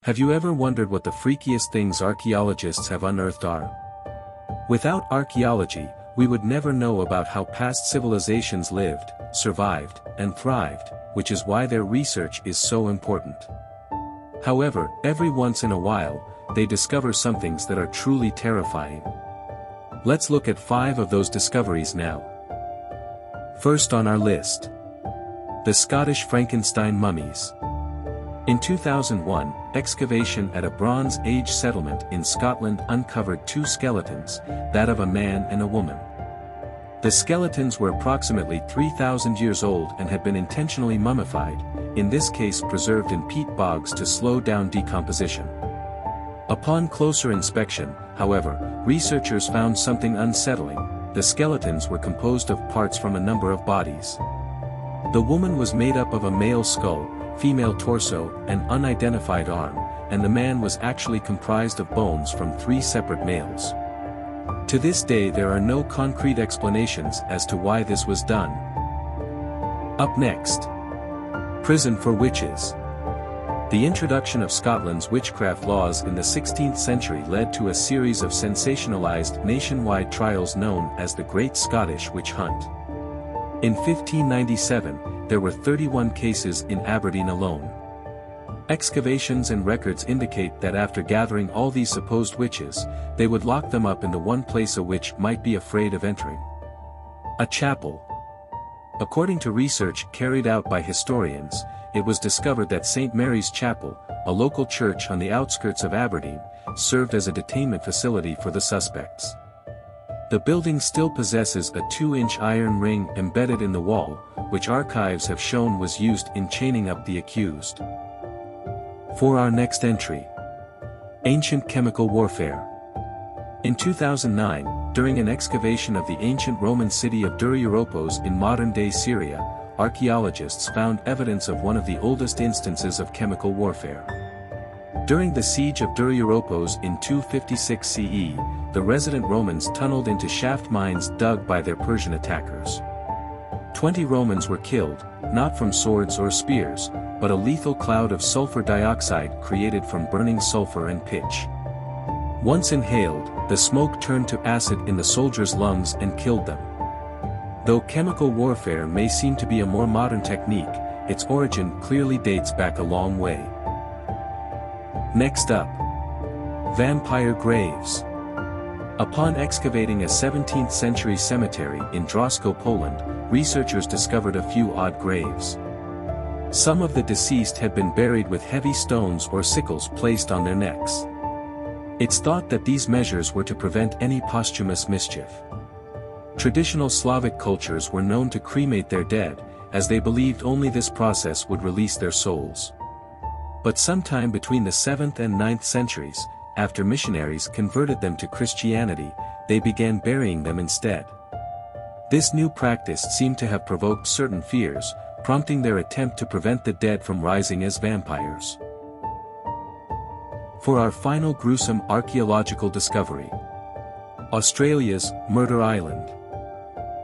Have you ever wondered what the freakiest things archaeologists have unearthed are? Without archaeology, we would never know about how past civilizations lived, survived, and thrived, which is why their research is so important. However, every once in a while, they discover some things that are truly terrifying. Let's look at 5 of those discoveries now. First on our list. The Scottish Frankenstein mummies. In 2001, excavation at a Bronze Age settlement in Scotland uncovered 2 skeletons, that of a man and a woman. The skeletons were approximately 3,000 years old and had been intentionally mummified, in this case preserved in peat bogs to slow down decomposition. Upon closer inspection, however, researchers found something unsettling. The skeletons were composed of parts from a number of bodies. The woman was made up of a male skull, female torso, and unidentified arm, and the man was actually comprised of bones from 3 separate males. To this day there are no concrete explanations as to why this was done. Up next. Prison for witches. The introduction of Scotland's witchcraft laws in the 16th century led to a series of sensationalized nationwide trials known as the Great Scottish Witch Hunt. In 1597, there were 31 cases in Aberdeen alone. Excavations and records indicate that after gathering all these supposed witches, they would lock them up in the one place a witch might be afraid of entering: a chapel. According to research carried out by historians, it was discovered that St. Mary's Chapel, a local church on the outskirts of Aberdeen, served as a detainment facility for the suspects. The building still possesses a 2-inch iron ring embedded in the wall, which archives have shown was used in chaining up the accused. For our next entry. Ancient chemical warfare. In 2009, during an excavation of the ancient Roman city of Dura-Europos in modern-day Syria, archaeologists found evidence of one of the oldest instances of chemical warfare. During the siege of Dura-Europos in 256 CE, the resident Romans tunneled into shaft mines dug by their Persian attackers. 20 Romans were killed, not from swords or spears, but a lethal cloud of sulfur dioxide created from burning sulfur and pitch. Once inhaled, the smoke turned to acid in the soldiers' lungs and killed them. Though chemical warfare may seem to be a more modern technique, its origin clearly dates back a long way. Next up. Vampire graves. Upon excavating a 17th century cemetery in Drosko, Poland, researchers discovered a few odd graves. Some of the deceased had been buried with heavy stones or sickles placed on their necks. It's thought that these measures were to prevent any posthumous mischief. Traditional Slavic cultures were known to cremate their dead, as they believed only this process would release their souls. But sometime between the 7th and 9th centuries, after missionaries converted them to Christianity, they began burying them instead. This new practice seemed to have provoked certain fears, prompting their attempt to prevent the dead from rising as vampires. For our final gruesome archaeological discovery. Australia's Murder Island.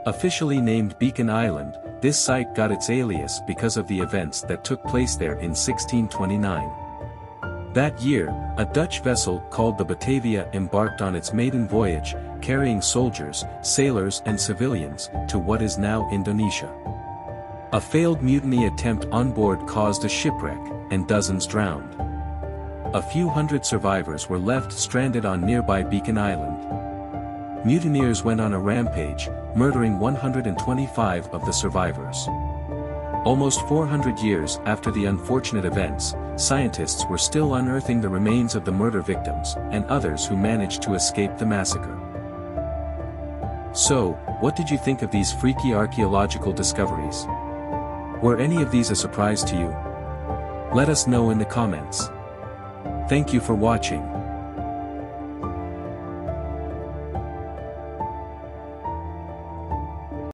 Officially named Beacon Island, this site got its alias because of the events that took place there in 1629. That year, a Dutch vessel called the Batavia embarked on its maiden voyage, carrying soldiers, sailors and civilians, to what is now Indonesia. A failed mutiny attempt on board caused a shipwreck, and dozens drowned. A few hundred survivors were left stranded on nearby Beacon Island. Mutineers went on a rampage, murdering 125 of the survivors. Almost 400 years after the unfortunate events, scientists were still unearthing the remains of the murder victims, and others who managed to escape the massacre. So, what did you think of these freaky archaeological discoveries? Were any of these a surprise to you? Let us know in the comments. Thank you for watching.